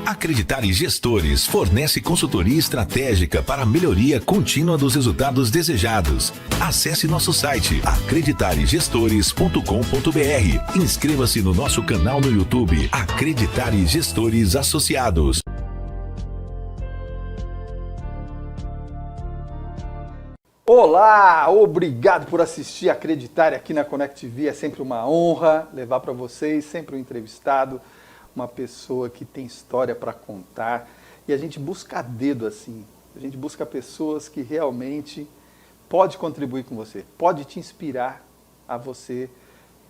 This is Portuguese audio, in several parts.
Acreditare Gestores fornece consultoria estratégica para a melhoria contínua dos resultados desejados. Acesse nosso site acreditaregestores.com.br. Inscreva-se no nosso canal no YouTube Acreditare Gestores Associados. Olá, obrigado por assistir Acreditare aqui na Connect TV. É sempre uma honra levar para vocês sempre um entrevistado, uma pessoa que tem história para contar. E a gente busca a dedo assim, a gente busca pessoas que realmente pode contribuir com você, pode te inspirar a você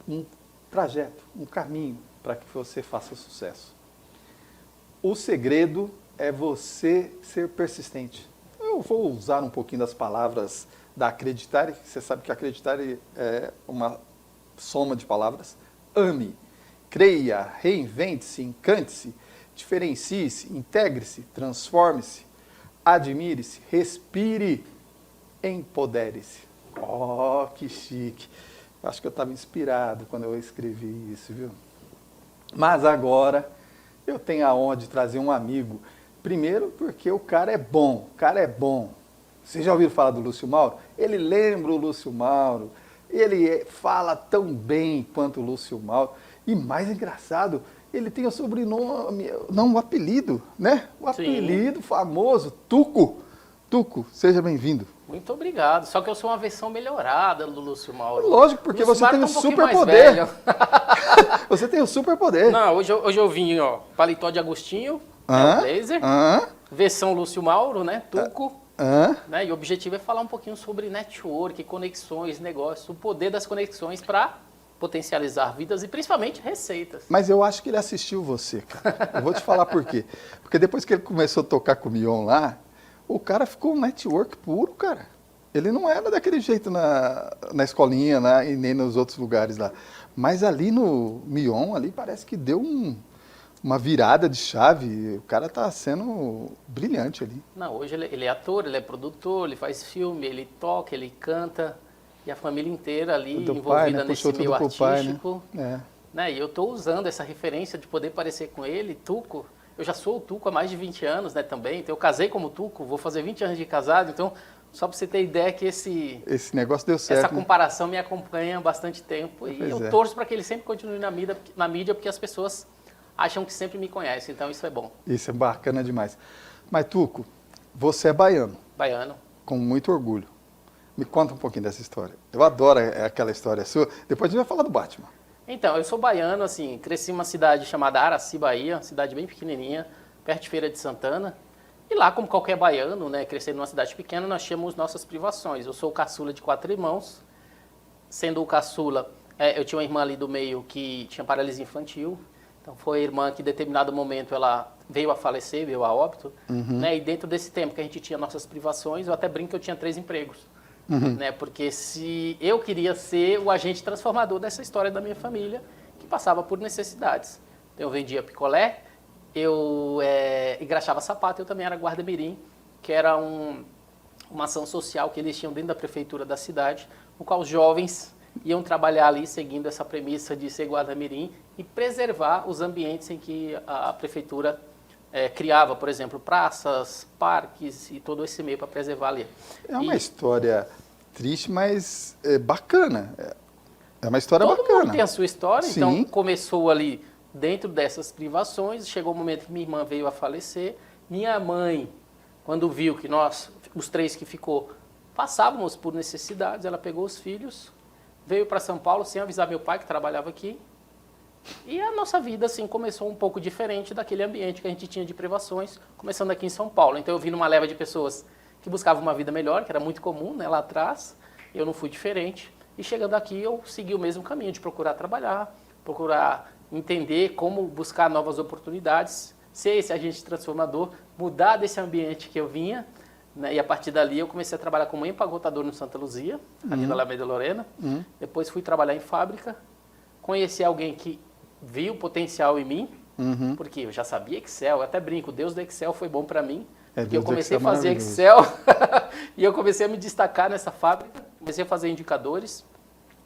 um trajeto, um caminho para que você faça sucesso. O segredo é você ser persistente. Eu vou usar um pouquinho das palavras da Acreditare. Você sabe que Acreditare é uma soma de palavras. Ame, creia, reinvente-se, encante-se, diferencie-se, integre-se, transforme-se, admire-se, respire, empodere-se. Oh, que chique! Acho que eu estava inspirado quando eu escrevi isso, viu? Mas agora eu tenho a honra de trazer um amigo. Primeiro porque o cara é bom, Vocês já ouviram falar do Lúcio Mauro? Ele lembra o Lúcio Mauro, ele fala tão bem quanto o Lúcio Mauro. E mais engraçado, ele tem o sobrenome, não, o apelido, né? O apelido famoso, Tuco. Tuco, seja bem-vindo. Muito obrigado, só que eu sou uma versão melhorada do Lúcio Mauro. Lógico, porque você tem um superpoder. Você tem um superpoder. Não, hoje eu vim, ó, paletó de Agostinho, blazer, versão Lúcio Mauro, né, Tuco. Né, e o objetivo é falar um pouquinho sobre network, conexões, negócios, o poder das conexões para potencializar vidas e principalmente receitas. Mas eu acho que ele assistiu você, cara. Eu vou te falar por quê. Porque depois que ele começou a tocar com o Mion lá, o cara ficou um network puro, cara. Ele não era daquele jeito na escolinha, né, e nem nos outros lugares lá. Mas ali no Mion, ali parece que deu uma virada de chave. O cara tá sendo brilhante ali. Não, hoje ele é ator, ele é produtor, ele faz filme, ele toca, ele canta. E a família inteira ali envolvida nesse meio artístico. Né? E eu estou usando essa referência de poder parecer com ele, Tuco. Eu já sou o Tuco há mais de 20 anos, né, também. Então eu casei como Tuco, vou fazer 20 anos de casado. Então, só para você ter ideia que esse negócio deu certo. Essa comparação me acompanha há bastante tempo. E eu torço para que ele sempre continue na mídia, porque as pessoas acham que sempre me conhecem. Então isso é bom. Isso é bacana demais. Mas, Tuco, você é baiano. Baiano. Com muito orgulho. Me conta um pouquinho dessa história. Eu adoro aquela história sua. Depois a gente vai falar do Batman. Então, eu sou baiano, assim, cresci em uma cidade chamada Araci, Bahia, cidade bem pequenininha, perto de Feira de Santana. E lá, como qualquer baiano, né, crescendo numa cidade pequena, nós tínhamos nossas privações. Eu sou o caçula de 4 irmãos. Sendo o caçula, eu tinha uma irmã ali do meio que tinha paralisia infantil. Então, foi a irmã que, em determinado momento, ela veio a falecer, veio a óbito. Né, e dentro desse tempo que a gente tinha nossas privações, eu até brinco que eu tinha 3 empregos. Né, porque se eu queria ser o agente transformador dessa história da minha família, que passava por necessidades. Então, eu vendia picolé, eu engraxava sapato, eu também era guarda-mirim, que era uma ação social que eles tinham dentro da prefeitura da cidade, no qual os jovens iam trabalhar ali seguindo essa premissa de ser guarda-mirim e preservar os ambientes em que a prefeitura criava, por exemplo, praças, parques e todo esse meio para preservar ali. É uma história triste, mas bacana. É uma história bacana. Todo mundo tem a sua história, Sim. Então começou ali dentro dessas privações, chegou o momento que minha irmã veio a falecer. Minha mãe, quando viu que nós, os 3 que ficou, passávamos por necessidades, ela pegou os filhos, veio para São Paulo sem avisar meu pai, que trabalhava aqui. E a nossa vida, assim, começou um pouco diferente daquele ambiente que a gente tinha de privações, começando aqui em São Paulo. Então eu vim numa leva de pessoas que buscavam uma vida melhor, que era muito comum, né, lá atrás. Eu não fui diferente. E chegando aqui, eu segui o mesmo caminho de procurar trabalhar, procurar entender como buscar novas oportunidades, ser esse agente transformador, mudar desse ambiente que eu vinha. Né, e a partir dali eu comecei a trabalhar como empacotador no Santa Luzia, ali na Alameda Lorena. Depois fui trabalhar em fábrica. Conheci alguém que viu o potencial em mim, porque eu já sabia Excel, eu até brinco, Deus do Excel foi bom para mim, porque eu comecei a fazer Excel e eu comecei a me destacar nessa fábrica, comecei a fazer indicadores,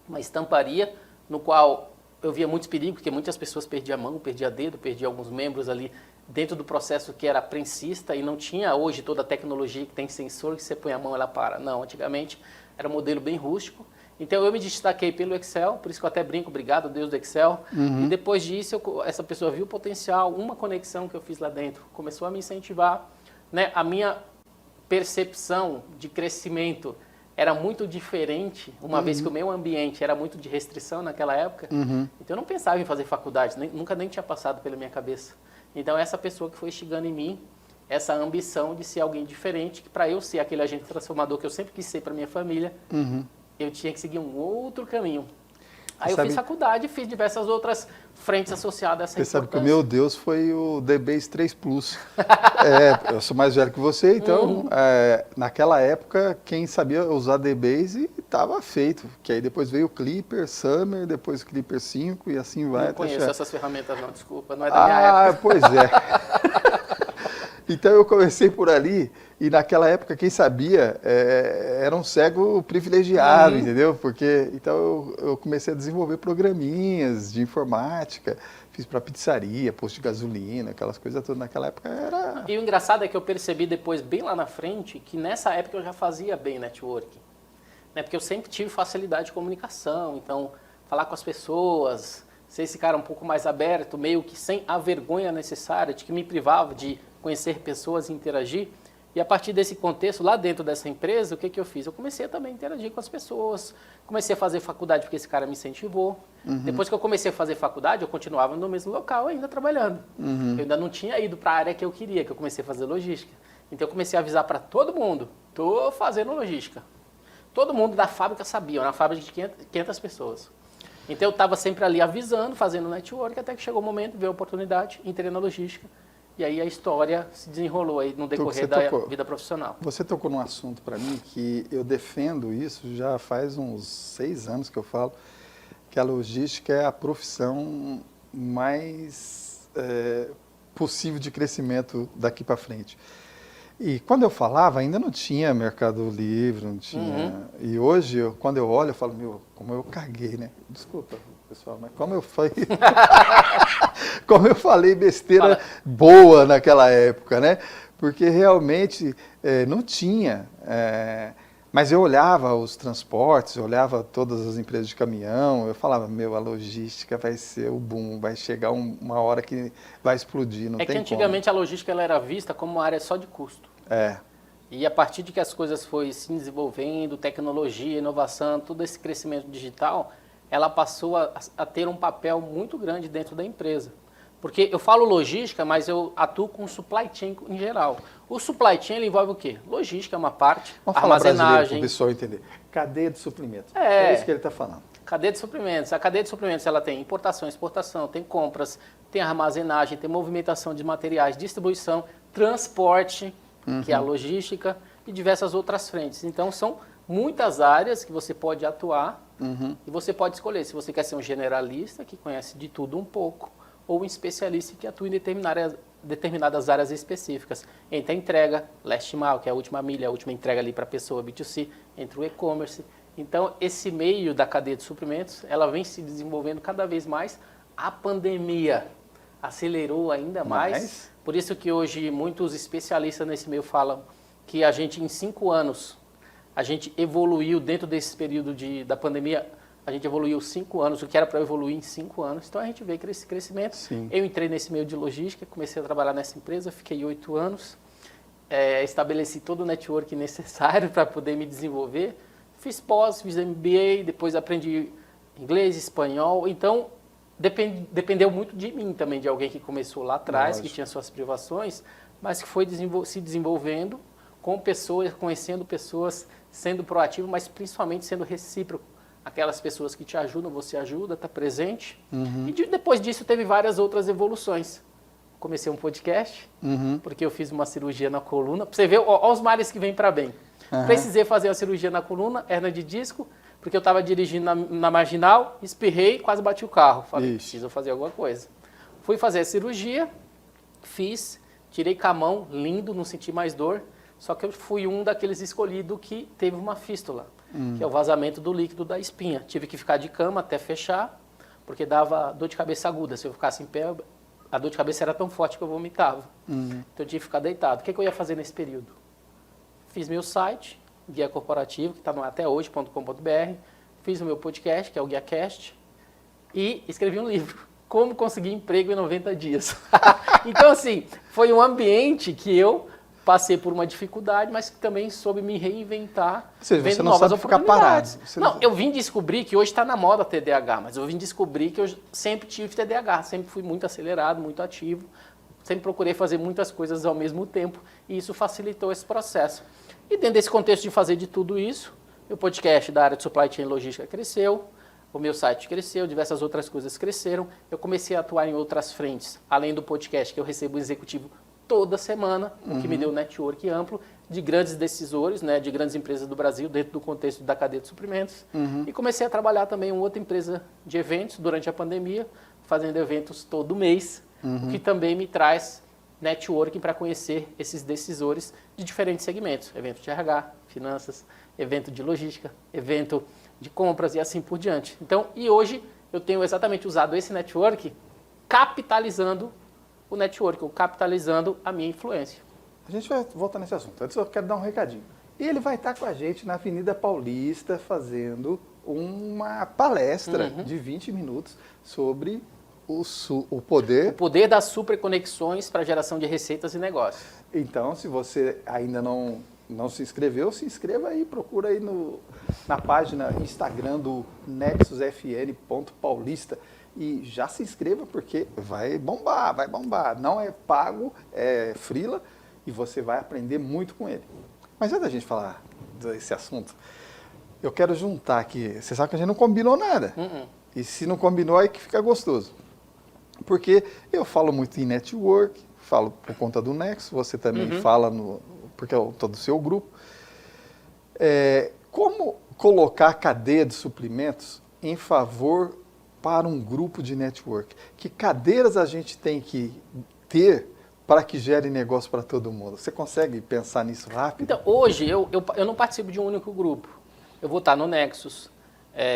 uma estamparia, no qual eu via muitos perigos, porque muitas pessoas perdiam a mão, perdiam dedo, perdiam alguns membros ali dentro do processo que era prensista e não tinha hoje toda a tecnologia que tem sensor que você põe a mão e ela para. Não, antigamente era um modelo bem rústico. Então eu me destaquei pelo Excel, por isso que eu até brinco, obrigado Deus do Excel. E depois disso, essa pessoa viu o potencial, uma conexão que eu fiz lá dentro, começou a me incentivar, né? A minha percepção de crescimento era muito diferente, uma vez que o meu ambiente era muito de restrição naquela época. Então eu não pensava em fazer faculdade, nunca nem tinha passado pela minha cabeça. Então essa pessoa que foi instigando em mim, essa ambição de ser alguém diferente, que para eu ser aquele agente transformador que eu sempre quis ser para minha família, eu tinha que seguir um outro caminho. Aí eu fiz faculdade e fiz diversas outras frentes associadas a essa importância. Você sabe que o meu Deus foi o DBase 3 Plus. Eu sou mais velho que você, então naquela época quem sabia usar DBase estava feito. Que aí depois veio o Clipper, Summer, depois o Clipper 5 e assim vai. Não conheço essas ferramentas não, desculpa, não é da minha época. Pois é. Então eu comecei por ali e naquela época quem sabia era um cego privilegiado, entendeu? Porque então eu comecei a desenvolver programinhas de informática, fiz para pizzaria, posto de gasolina, aquelas coisas todas. Naquela época era... E o engraçado é que eu percebi depois, bem lá na frente, que nessa época eu já fazia bem networking. Né? Porque eu sempre tive facilidade de comunicação, então falar com as pessoas, ser esse cara um pouco mais aberto, meio que sem a vergonha necessária, de que me privava de conhecer pessoas e interagir. E a partir desse contexto, lá dentro dessa empresa, o que eu fiz? Eu comecei a também interagir com as pessoas, comecei a fazer faculdade porque esse cara me incentivou. Depois que eu comecei a fazer faculdade, eu continuava no mesmo local ainda trabalhando. Eu ainda não tinha ido para a área que eu queria, que eu comecei a fazer logística. Então eu comecei a avisar para todo mundo, estou fazendo logística. Todo mundo da fábrica sabia, uma fábrica de 500 pessoas. Então eu estava sempre ali avisando, fazendo network, até que chegou o momento, veio a oportunidade, entrei na logística. E aí a história se desenrolou aí no decorrer da vida profissional. Você tocou num assunto para mim que eu defendo isso já faz uns 6 anos que eu falo, que a logística é a profissão mais possível de crescimento daqui para frente. E quando eu falava, ainda não tinha Mercado Livre, não tinha... E hoje, quando eu olho, eu falo, meu, como eu caguei, né? Desculpa, pessoal, mas como eu falei... como eu falei besteira boa naquela época, né? Porque realmente não tinha. Mas eu olhava os transportes, eu olhava todas as empresas de caminhão, eu falava, meu, a logística vai ser o boom, vai chegar uma hora que vai explodir, não tem como. É que antigamente a logística ela era vista como uma área só de custo. E a partir de que as coisas foram se desenvolvendo, tecnologia, inovação, todo esse crescimento digital, ela passou a ter um papel muito grande dentro da empresa. Porque eu falo logística, mas eu atuo com supply chain em geral. O supply chain ele envolve o quê? Logística é uma parte, armazenagem... Para o pessoal entender. Cadeia de suprimentos. É isso que ele está falando. Cadeia de suprimentos. A cadeia de suprimentos ela tem importação, exportação, tem compras, tem armazenagem, tem movimentação de materiais, distribuição, transporte, que é a logística, e diversas outras frentes. Então, são muitas áreas que você pode atuar e você pode escolher se você quer ser um generalista, que conhece de tudo um pouco, ou um especialista que atua em determinadas áreas específicas. Entre a entrega, last mile, que é a última milha, a última entrega ali para a pessoa B2C, entre o e-commerce. Então, esse meio da cadeia de suprimentos, ela vem se desenvolvendo cada vez mais. A pandemia acelerou ainda mais. Por isso que hoje muitos especialistas nesse meio falam que a gente, em 5 anos, a gente evoluiu dentro desse período da pandemia. A gente evoluiu 5 anos, o que era para evoluir em 5 anos. Então, a gente veio esse crescimento. Sim. Eu entrei nesse meio de logística, comecei a trabalhar nessa empresa, fiquei 8 anos. Estabeleci todo o network necessário para poder me desenvolver. Fiz pós, fiz MBA, depois aprendi inglês, espanhol. Então, dependeu muito de mim também, de alguém que começou lá atrás, que tinha suas privações, mas que foi se desenvolvendo com pessoas, conhecendo pessoas, sendo proativo, mas principalmente sendo recíproco. Aquelas pessoas que te ajudam, você ajuda, está presente. E depois disso teve várias outras evoluções. Comecei um podcast, porque eu fiz uma cirurgia na coluna. Para você ver, olha os males que vêm para bem. Precisei fazer a cirurgia na coluna, hernia de disco, porque eu estava dirigindo na Marginal, espirrei, quase bati o carro. Falei, preciso fazer alguma coisa. Fui fazer a cirurgia, fiz, tirei camão, lindo, não senti mais dor. Só que eu fui um daqueles escolhidos que teve uma fístula, que é o vazamento do líquido da espinha. Tive que ficar de cama até fechar, porque dava dor de cabeça aguda. Se eu ficasse em pé, a dor de cabeça era tão forte que eu vomitava. Então eu tinha que ficar deitado. O que eu ia fazer nesse período? Fiz meu site, Guia Corporativo, que está no atéhoje.com.br. Fiz o meu podcast, que é o GuiaCast. E escrevi um livro. Como conseguir emprego em 90 dias. Então, assim, foi um ambiente que eu passei por uma dificuldade, mas que também soube me reinventar. Ou seja, você não sabe ficar parado. Eu vim descobrir que hoje está na moda TDAH, mas eu vim descobrir que eu sempre tive TDAH, sempre fui muito acelerado, muito ativo, sempre procurei fazer muitas coisas ao mesmo tempo, e isso facilitou esse processo. E dentro desse contexto de fazer de tudo isso, meu podcast da área de Supply Chain e Logística cresceu, o meu site cresceu, diversas outras coisas cresceram, eu comecei a atuar em outras frentes, além do podcast, que eu recebo um executivo toda semana, o que me deu um network amplo de grandes decisores, né, de grandes empresas do Brasil, dentro do contexto da cadeia de suprimentos. E comecei a trabalhar também em outra empresa de eventos durante a pandemia, fazendo eventos todo mês, o que também me traz networking para conhecer esses decisores de diferentes segmentos. Evento de RH, finanças, evento de logística, evento de compras e assim por diante. Então, e hoje eu tenho exatamente usado esse network capitalizando o network, ou capitalizando a minha influência. A gente vai voltar nesse assunto. Antes eu quero dar um recadinho. Ele vai estar com a gente na Avenida Paulista fazendo uma palestra de 20 minutos sobre o poder... O poder das superconexões para a geração de receitas e negócios. Então, se você ainda não se inscreveu, se inscreva aí, procura aí na página Instagram do nexusfn.paulista e já se inscreva porque vai bombar, vai bombar. Não é pago, é freela e você vai aprender muito com ele. Mas antes da gente falar desse assunto, eu quero juntar aqui, você sabe que a gente não combinou nada. E se não combinou, aí que fica gostoso. Porque eu falo muito em network, falo por conta do Nexus, você também fala porque eu estou do seu grupo. Como colocar a cadeia de suprimentos em favor para um grupo de network? Que cadeiras a gente tem que ter para que gere negócio para todo mundo? Você consegue pensar nisso rápido? Então, hoje eu não participo de um único grupo. Eu vou estar no Nexus,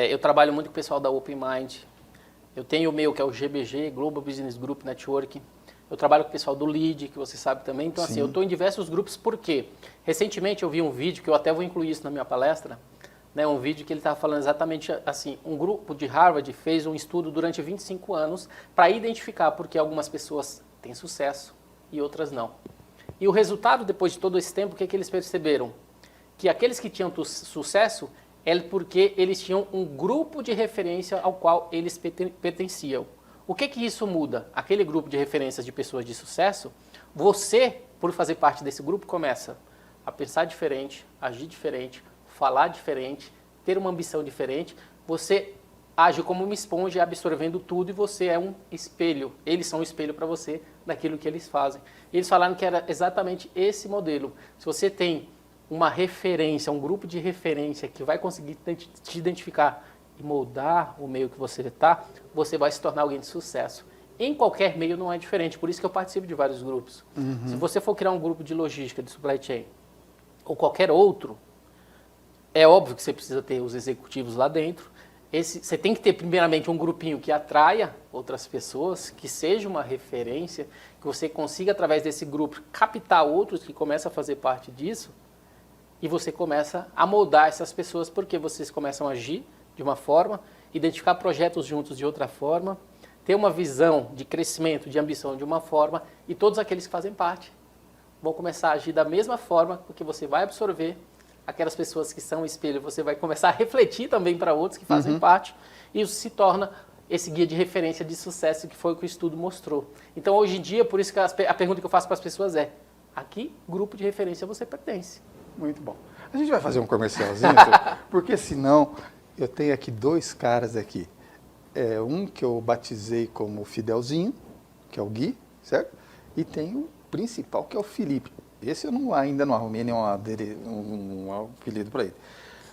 eu trabalho muito com o pessoal da Open Mind, eu tenho o meu, que é o GBG, Global Business Group Network. Eu trabalho com o pessoal do LEAD, que você sabe também. Então, assim, eu estou em diversos grupos, por quê? Recentemente eu vi um vídeo, que eu até vou incluir isso na minha palestra, né, um vídeo que ele estava falando exatamente assim, um grupo de Harvard fez um estudo durante 25 anos para identificar por que algumas pessoas têm sucesso e outras não. E o resultado, depois de todo esse tempo, o que eles perceberam? Que aqueles que tinham sucesso é porque eles tinham um grupo de referência ao qual eles pertenciam. O que isso muda? Aquele grupo de referências de pessoas de sucesso, você, por fazer parte desse grupo, começa a pensar diferente, agir diferente, falar diferente, ter uma ambição diferente. Você age como uma esponja absorvendo tudo e você é um espelho. Eles são um espelho para você daquilo que eles fazem. E eles falaram que era exatamente esse modelo. Se você tem uma referência, um grupo de referência que vai conseguir te identificar e moldar o meio que você está, você vai se tornar alguém de sucesso. Em qualquer meio não é diferente, por isso que eu participo de vários grupos. Se você for criar um grupo de logística, de supply chain, ou qualquer outro, é óbvio que você precisa ter os executivos lá dentro. Você tem que ter primeiramente um grupinho que atraia outras pessoas, que seja uma referência, que você consiga através desse grupo captar outros que começam a fazer parte disso, e você começa a moldar essas pessoas, porque vocês começam a agir de uma forma, identificar projetos juntos de outra forma, ter uma visão de crescimento, de ambição de uma forma, e todos aqueles que fazem parte vão começar a agir da mesma forma, porque você vai absorver aquelas pessoas que são espelho, você vai começar a refletir também para outros que fazem parte, e isso se torna esse guia de referência de sucesso que foi o que o estudo mostrou. Então, hoje em dia, por isso que a pergunta que eu faço para as pessoas é: a que grupo de referência você pertence? Muito bom. A gente vai fazer um comercialzinho, porque senão eu tenho aqui dois caras aqui. Um que eu batizei como Fidelzinho, que é o Gui, certo? E tem o principal, que é o Felipe. Esse eu ainda não arrumei nenhum apelido para ele.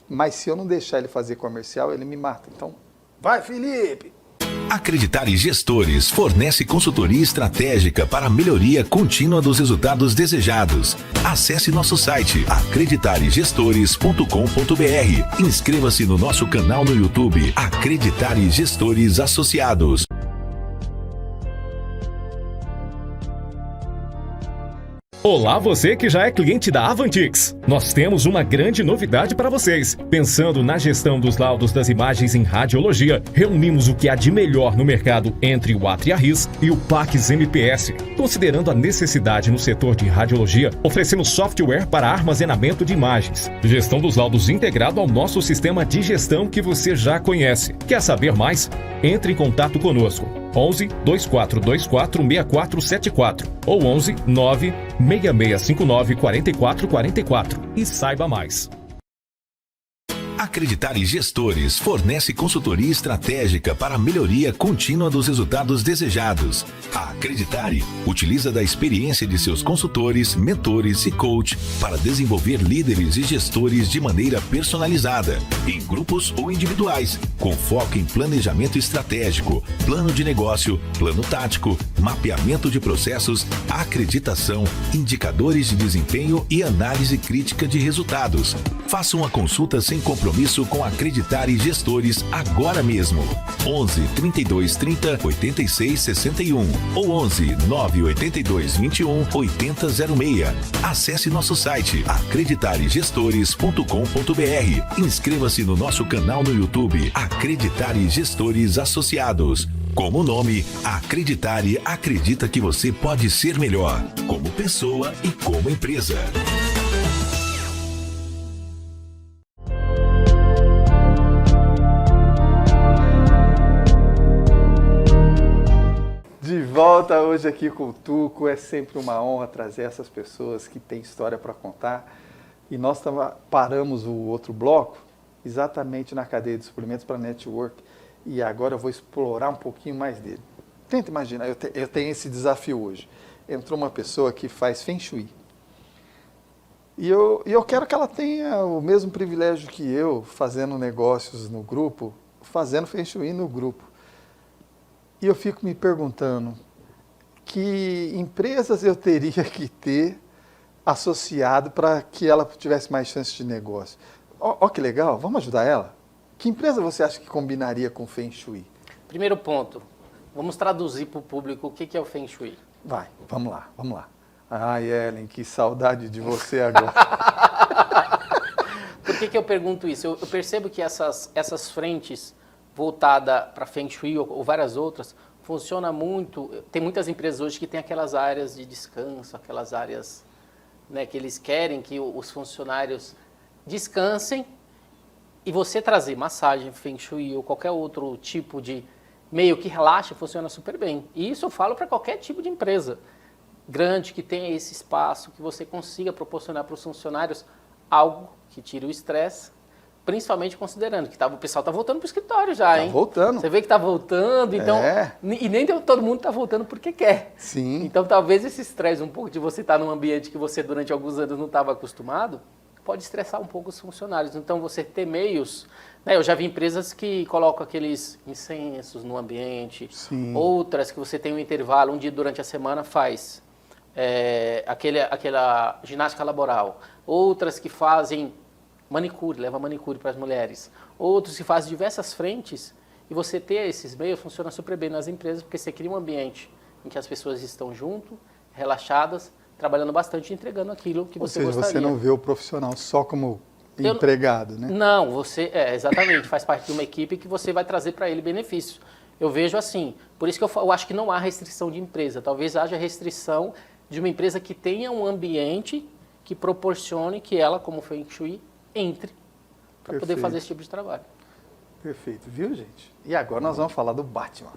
Mas se eu não deixar ele fazer comercial, ele me mata. Então, vai, Felipe! Acreditare Gestores fornece consultoria estratégica para a melhoria contínua dos resultados desejados. Acesse nosso site acreditaregestores.com.br. Inscreva-se no nosso canal no YouTube Acreditare Gestores Associados. Olá, você que já é cliente da Avantix. Nós temos uma grande novidade para vocês. Pensando na gestão dos laudos das imagens em radiologia, reunimos o que há de melhor no mercado entre o Atria-RIS e o PACS MPS. Considerando a necessidade no setor de radiologia, oferecemos software para armazenamento de imagens. Gestão dos laudos integrado ao nosso sistema de gestão que você já conhece. Quer saber mais? Entre em contato conosco. 11 2424 6474 ou 11 9 6659 4444 e saiba mais. Acreditare Gestores fornece consultoria estratégica para a melhoria contínua dos resultados desejados. A Acreditare utiliza da experiência de seus consultores, mentores e coach para desenvolver líderes e gestores de maneira personalizada, em grupos ou individuais, com foco em planejamento estratégico, plano de negócio, plano tático, mapeamento de processos, acreditação, indicadores de desempenho e análise crítica de resultados. Faça uma consulta sem compromisso com Acreditare Gestores agora mesmo. 11 32 30 86 61 ou 11 9 82 21 80 06. Acesse nosso site acreditaregestores.com.br. Inscreva-se no nosso canal no YouTube Acreditare Gestores Associados. Como o nome, Acreditare acredita que você pode ser melhor, como pessoa e como empresa. De volta hoje aqui com o Tuco, é sempre uma honra trazer essas pessoas que têm história para contar. E nós paramos o outro bloco exatamente na cadeia de suprimentos para network e agora eu vou explorar um pouquinho mais dele. Tenta imaginar, eu tenho esse desafio hoje. Entrou uma pessoa que faz Feng Shui e eu quero que ela tenha o mesmo privilégio que eu, fazendo negócios no grupo, fazendo Feng Shui no grupo. E eu fico me perguntando, que empresas eu teria que ter associado para que ela tivesse mais chance de negócio? Ó, que legal, vamos ajudar ela? Que empresa você acha que combinaria com Feng Shui? Primeiro ponto, vamos traduzir para o público o que é o Feng Shui. Vai, vamos lá, vamos lá. Ai, Ellen, que saudade de você agora. Por que eu pergunto isso? Eu percebo que essas frentes voltada para Feng Shui ou várias outras, funciona muito. Tem muitas empresas hoje que têm aquelas áreas de descanso, aquelas áreas, né, que eles querem que os funcionários descansem e você trazer massagem, Feng Shui ou qualquer outro tipo de meio que relaxa, funciona super bem. E isso eu falo para qualquer tipo de empresa grande que tenha esse espaço, que você consiga proporcionar para os funcionários algo que tire o estresse. Principalmente considerando que o pessoal está voltando para o escritório já, hein? Está voltando. Você vê que está voltando, então... É. E nem todo mundo está voltando porque quer. Sim. Então, talvez esse estresse um pouco de você estar num ambiente que você, durante alguns anos, não estava acostumado, pode estressar um pouco os funcionários. Então, você ter meios... Né, eu já vi empresas que colocam aqueles incensos no ambiente. Sim. Outras que você tem um intervalo, um dia durante a semana faz aquela ginástica laboral. Outras que fazem... manicure, leva manicure para as mulheres. Outros que fazem diversas frentes e você ter esses meios funciona super bem nas empresas porque você cria um ambiente em que as pessoas estão junto, relaxadas, trabalhando bastante e entregando aquilo que você gostaria. Ou seja, você não vê o profissional só como empregado, né? Não, você, exatamente, faz parte de uma equipe que você vai trazer para ele benefícios. Eu vejo assim, por isso que eu acho que não há restrição de empresa, talvez haja restrição de uma empresa que tenha um ambiente que proporcione que ela, como Feng Shui, entre para poder fazer esse tipo de trabalho. Perfeito, viu, gente? E agora nós vamos falar do Batman.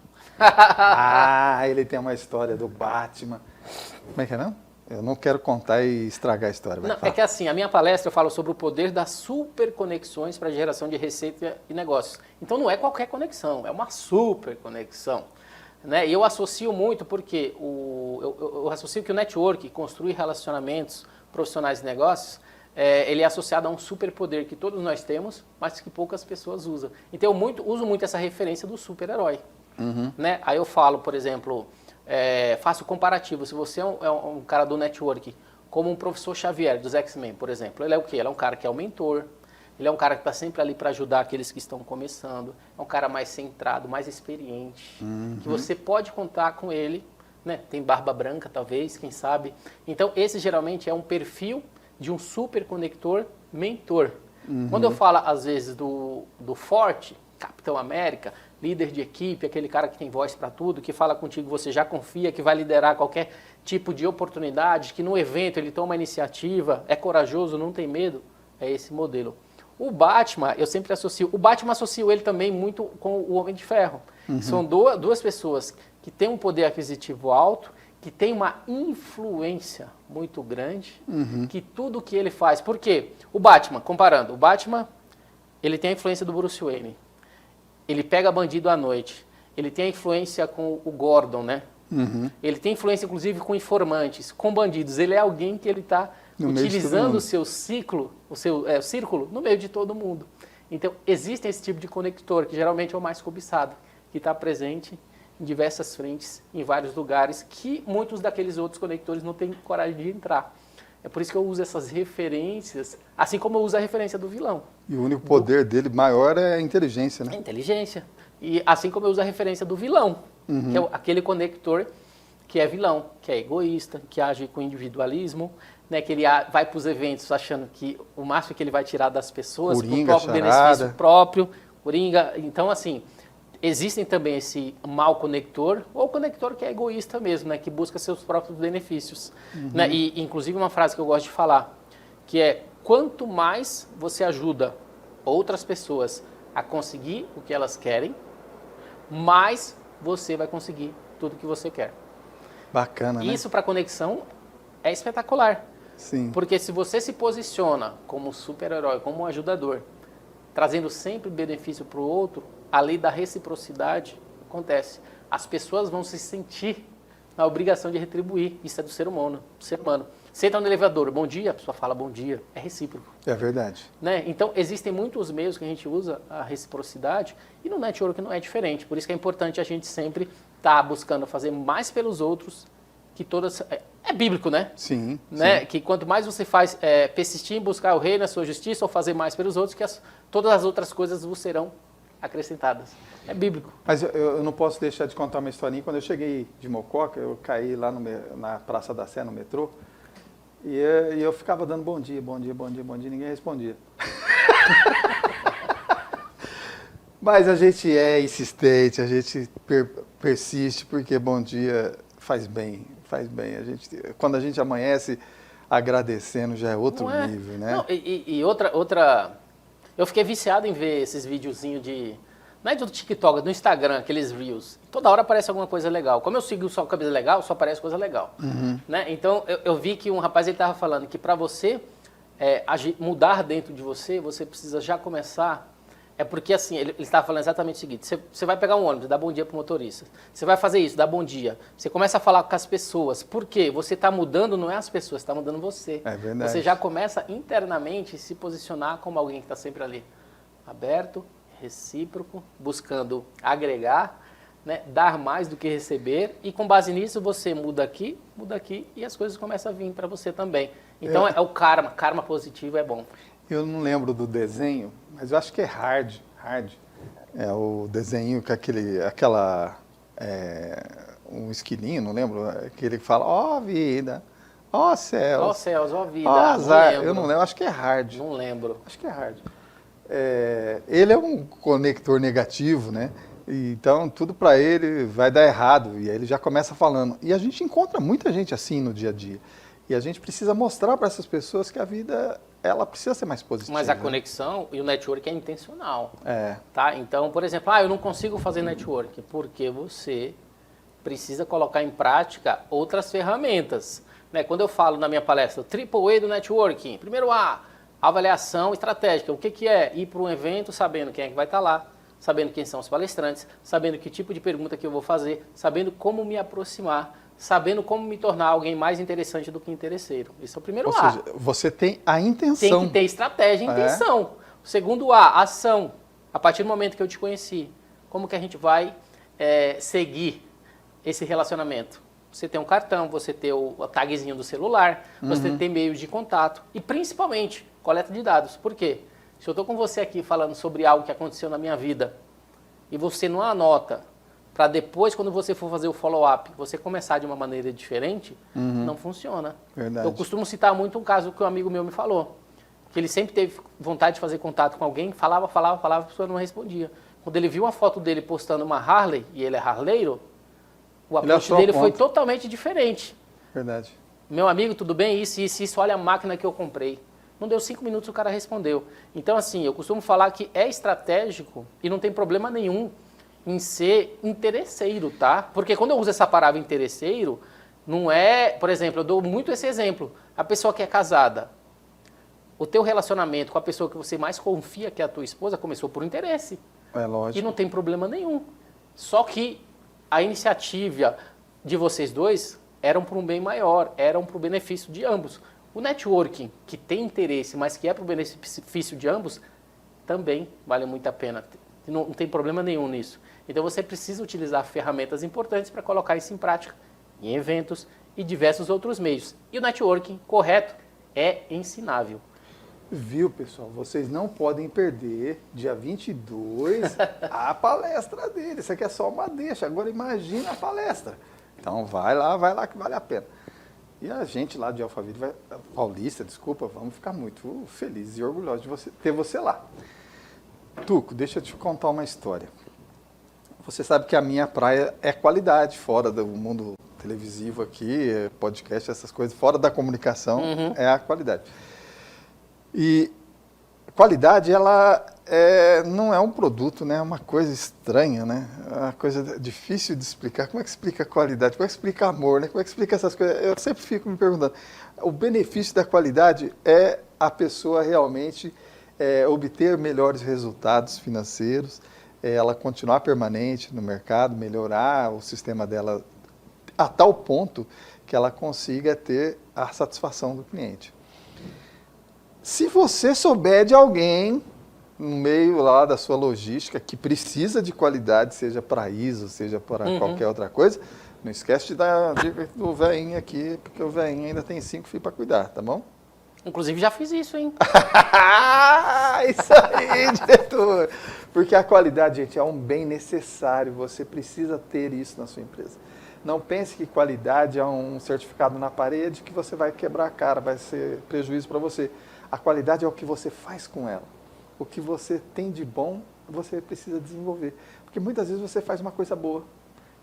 Ele tem uma história do Batman. Como é que é, não? Eu não quero contar e estragar a história. Não, é que assim, a minha palestra eu falo sobre o poder das superconexões para geração de receita e negócios. Então não é qualquer conexão, é uma superconexão. Né? E eu associo muito porque eu associo que o network, construir relacionamentos profissionais e negócios, ele é associado a um superpoder que todos nós temos, mas que poucas pessoas usam. Então eu uso muito essa referência do super-herói. Né? Aí eu falo, por exemplo, faço comparativo. Se você é um cara do network, como um professor Xavier dos X-Men, por exemplo, ele é o quê? Ele é um cara que é o mentor, ele é um cara que está sempre ali para ajudar aqueles que estão começando, é um cara mais centrado, mais experiente, que você pode contar com ele né? Tem barba branca, talvez, quem sabe. Então, esse geralmente é um perfil de um super conector mentor. Quando eu falo, às vezes, do forte, Capitão América, líder de equipe, aquele cara que tem voz para tudo, que fala contigo, você já confia, que vai liderar qualquer tipo de oportunidade, que no evento ele toma iniciativa, é corajoso, não tem medo, é esse modelo. O Batman, eu sempre associo, o Batman associo ele também muito com o Homem de Ferro. São duas pessoas que têm um poder aquisitivo alto, que tem uma influência muito grande, que tudo que ele faz... Por quê? O Batman, comparando, o Batman, ele tem a influência do Bruce Wayne. Ele pega bandido à noite. Ele tem a influência com o Gordon, né? Ele tem influência, inclusive, com informantes, com bandidos. Ele é alguém que ele está utilizando o seu ciclo, o seu círculo, no meio de todo mundo. Então, existe esse tipo de conector, que geralmente é o mais cobiçado, que está presente em diversas frentes, em vários lugares, que muitos daqueles outros conectores não têm coragem de entrar. É por isso que eu uso essas referências, assim como eu uso a referência do vilão. E o único poder dele maior é a inteligência, né? É inteligência. E assim como eu uso a referência do vilão, que é aquele conector que é vilão, que é egoísta, que age com individualismo, né, que ele vai para os eventos achando que o máximo que ele vai tirar das pessoas, o próprio benefício próprio, coringa. Então, assim, existem também esse mau conector, ou conector que é egoísta mesmo, né, que busca seus próprios benefícios. Né, e, inclusive, uma frase que eu gosto de falar, que é: quanto mais você ajuda outras pessoas a conseguir o que elas querem, mais você vai conseguir tudo que você quer. Bacana, né? Isso para conexão é espetacular. Sim. Porque se você se posiciona como super-herói, como um ajudador, trazendo sempre benefício para o outro, a lei da reciprocidade acontece. As pessoas vão se sentir na obrigação de retribuir. Isso é do ser humano. Você entra no elevador, bom dia, a pessoa fala bom dia, é recíproco. É verdade. Né? Então, existem muitos meios que a gente usa a reciprocidade e no network não é diferente. Por isso que é importante a gente sempre estar buscando fazer mais pelos outros, que todas... É bíblico, né? Sim. Né? Sim. Que quanto mais você faz persistir em buscar o reino, a sua justiça, ou fazer mais pelos outros, que todas as outras coisas vos serão acrescentadas. É bíblico. Mas eu não posso deixar de contar uma historinha. Quando eu cheguei de Mococa, eu caí lá na Praça da Sé, no metrô, e eu ficava dando bom dia, ninguém respondia. Mas a gente é insistente, a gente persiste, porque bom dia faz bem. Quando a gente amanhece agradecendo, já é outro nível, né? Não, e outra... Eu fiquei viciado em ver esses videozinhos não é do TikTok, do Instagram, aqueles Reels. Toda hora aparece alguma coisa legal. Como eu sigo só coisa legal, só aparece coisa legal. Né? Então, eu vi que um rapaz estava falando que para você mudar dentro de você, você precisa já começar... É porque, assim, ele estava falando exatamente o seguinte: você vai pegar um ônibus, dá bom dia para o motorista. Você vai fazer isso, dá bom dia. Você começa a falar com as pessoas. Por quê? Você está mudando, não é as pessoas, está mudando você. É verdade. Você já começa internamente a se posicionar como alguém que está sempre ali. Aberto, recíproco, buscando agregar, né, dar mais do que receber. E com base nisso, você muda aqui, e as coisas começam a vir para você também. Então, é o karma. Karma positivo é bom. Eu não lembro do desenho, mas eu acho que é Hard. É o desenho com um esquilinho, não lembro, que ele fala, ó vida, ó céus. Ó céus, ó vida. Ó azar. Eu não lembro, acho que é Hard. Não lembro. Acho que é Hard. Ele é um conector negativo, né? Então, tudo para ele vai dar errado. E aí ele já começa falando. E a gente encontra muita gente assim no dia a dia. E a gente precisa mostrar para essas pessoas que a vida... ela precisa ser mais positiva. Mas a conexão e o network é intencional. É. Tá? Então, por exemplo, eu não consigo fazer network porque você precisa colocar em prática outras ferramentas. Né? Quando eu falo na minha palestra, AAA do networking, primeiro avaliação estratégica. O que é? Ir para um evento sabendo quem é que vai estar lá, sabendo quem são os palestrantes, sabendo que tipo de pergunta que eu vou fazer, sabendo como me aproximar, sabendo como me tornar alguém mais interessante do que interesseiro. Esse é o primeiro Ou seja, você tem a intenção. Tem que ter estratégia e intenção. O segundo ação. A partir do momento que eu te conheci, como que a gente vai seguir esse relacionamento? Você tem um cartão, você tem o tagzinho do celular, você tem meios de contato e, principalmente, coleta de dados. Por quê? Se eu estou com você aqui falando sobre algo que aconteceu na minha vida e você não anota, para depois, quando você for fazer o follow-up, você começar de uma maneira diferente, não funciona. Verdade. Eu costumo citar muito um caso que um amigo meu me falou, que ele sempre teve vontade de fazer contato com alguém, falava, a pessoa não respondia. Quando ele viu uma foto dele postando uma Harley, e ele é harleiro, o approach dele foi totalmente diferente. Verdade. Meu amigo, tudo bem? Isso, olha a máquina que eu comprei. Não deu 5 minutos, o cara respondeu. Então, assim, eu costumo falar que é estratégico e não tem problema nenhum em ser interesseiro, tá? Porque quando eu uso essa palavra interesseiro, não é... Por exemplo, eu dou muito esse exemplo. A pessoa que é casada, o teu relacionamento com a pessoa que você mais confia, que é a tua esposa, começou por interesse. É lógico. E não tem problema nenhum. Só que a iniciativa de vocês dois eram para um bem maior, eram para o benefício de ambos. O networking, que tem interesse, mas que é para o benefício de ambos, também vale muito a pena. Não tem problema nenhum nisso. Então você precisa utilizar ferramentas importantes para colocar isso em prática, em eventos e diversos outros meios. E o networking correto é ensinável. Viu, pessoal? Vocês não podem perder, dia 22, a palestra dele. Isso aqui é só uma deixa. Agora imagina a palestra. Então vai lá que vale a pena. E a gente lá de Alphaville, Paulista, desculpa, vamos ficar muito felizes e orgulhosos de ter você lá. Tuco, deixa eu te contar uma história. Você sabe que a minha praia é qualidade, fora do mundo televisivo aqui, podcast, essas coisas, fora da comunicação, é a qualidade. E qualidade, ela não é um produto, né? É uma coisa estranha, né? É uma coisa difícil de explicar. Como é que explica qualidade? Como é que explica amor, né? Como é que explica essas coisas? Eu sempre fico me perguntando. O benefício da qualidade é a pessoa realmente obter melhores resultados financeiros, ela continuar permanente no mercado, melhorar o sistema dela a tal ponto que ela consiga ter a satisfação do cliente. Se você souber de alguém no meio lá da sua logística que precisa de qualidade, seja para ISO, seja para qualquer outra coisa, não esquece de dar a dica do velhinho aqui, porque o velhinho ainda tem 5 filhos para cuidar, tá bom? Inclusive já fiz isso, hein? Isso aí, diretor! Porque a qualidade, gente, é um bem necessário, você precisa ter isso na sua empresa. Não pense que qualidade é um certificado na parede que você vai quebrar a cara, vai ser prejuízo para você. A qualidade é o que você faz com ela. O que você tem de bom, você precisa desenvolver. Porque muitas vezes você faz uma coisa boa,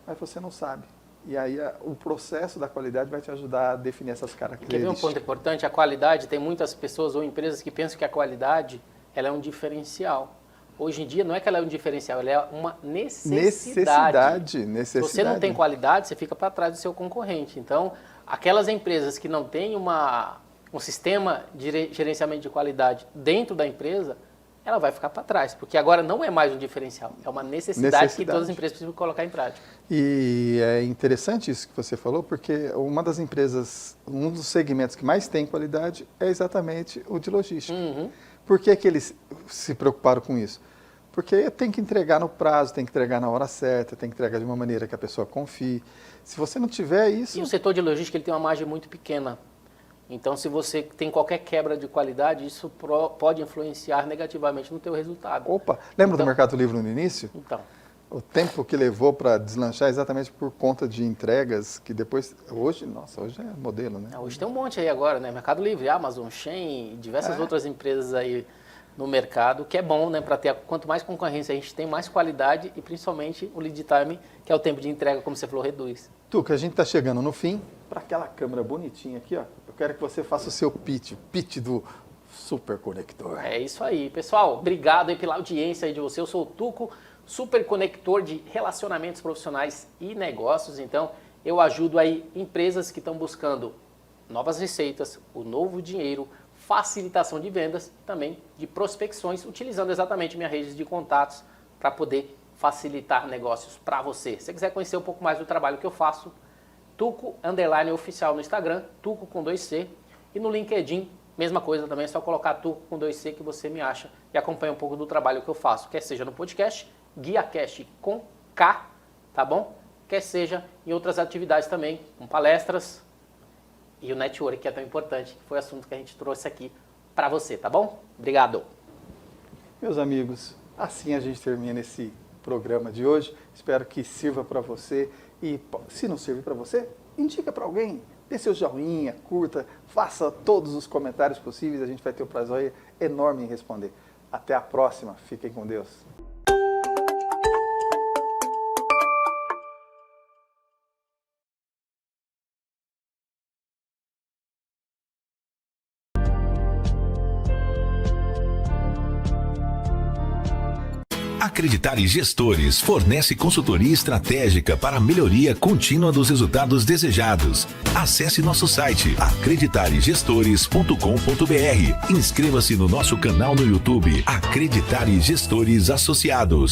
mas você não sabe. E aí o processo da qualidade vai te ajudar a definir essas características. Quer ver um ponto importante? A qualidade, tem muitas pessoas ou empresas que pensam que a qualidade ela é um diferencial. Hoje em dia não é que ela é um diferencial, ela é uma necessidade. Se você não tem qualidade, você fica para trás do seu concorrente. Então, aquelas empresas que não têm um sistema de gerenciamento de qualidade dentro da empresa, ela vai ficar para trás, porque agora não é mais um diferencial, é uma necessidade que todas as empresas precisam colocar em prática. E é interessante isso que você falou, porque uma das empresas, um dos segmentos que mais tem qualidade é exatamente o de logística. Por que eles se preocuparam com isso? Porque tem que entregar no prazo, tem que entregar na hora certa, tem que entregar de uma maneira que a pessoa confie. Se você não tiver isso... E o setor de logística ele tem uma margem muito pequena. Então, se você tem qualquer quebra de qualidade, isso pode influenciar negativamente no teu resultado. Opa, lembra do Mercado Livre no início? Então. O tempo que levou para deslanchar exatamente por conta de entregas que depois... Hoje é modelo, né? Hoje tem um monte aí agora, né? Mercado Livre, Amazon, Shein, diversas outras empresas aí no mercado, que é bom, né? Para ter, quanto mais concorrência a gente tem, mais qualidade e principalmente o lead time, que é o tempo de entrega, como você falou, reduz. Tuca, a gente está chegando no fim. Para aquela câmera bonitinha aqui, ó, eu quero que você faça o seu pitch do Super Conector. É isso aí. Pessoal, obrigado aí pela audiência aí de você. Eu sou o Tuco, Super Conector de relacionamentos profissionais e negócios. Então, eu ajudo aí empresas que estão buscando novas receitas, o novo dinheiro, facilitação de vendas, também de prospecções, utilizando exatamente minha rede de contatos para poder facilitar negócios para você. Se você quiser conhecer um pouco mais do trabalho que eu faço, Tuco_oficial no Instagram, Tuco com 2C, e no LinkedIn, mesma coisa também, é só colocar Tuco com 2C que você me acha e acompanha um pouco do trabalho que eu faço, quer seja no podcast, GuiaCast com K, tá bom? Quer seja em outras atividades também, com palestras e o network, que é tão importante, que foi o assunto que a gente trouxe aqui para você, tá bom? Obrigado. Meus amigos, assim a gente termina esse programa de hoje. Espero que sirva para você e, se não servir para você, indica para alguém. Dê seu joinha, curta, faça todos os comentários possíveis. A gente vai ter um prazer enorme em responder. Até a próxima. Fiquem com Deus. Acreditare Gestores fornece consultoria estratégica para a melhoria contínua dos resultados desejados. Acesse nosso site acreditaregestores.com.br. Inscreva-se no nosso canal no YouTube Acreditare Gestores Associados.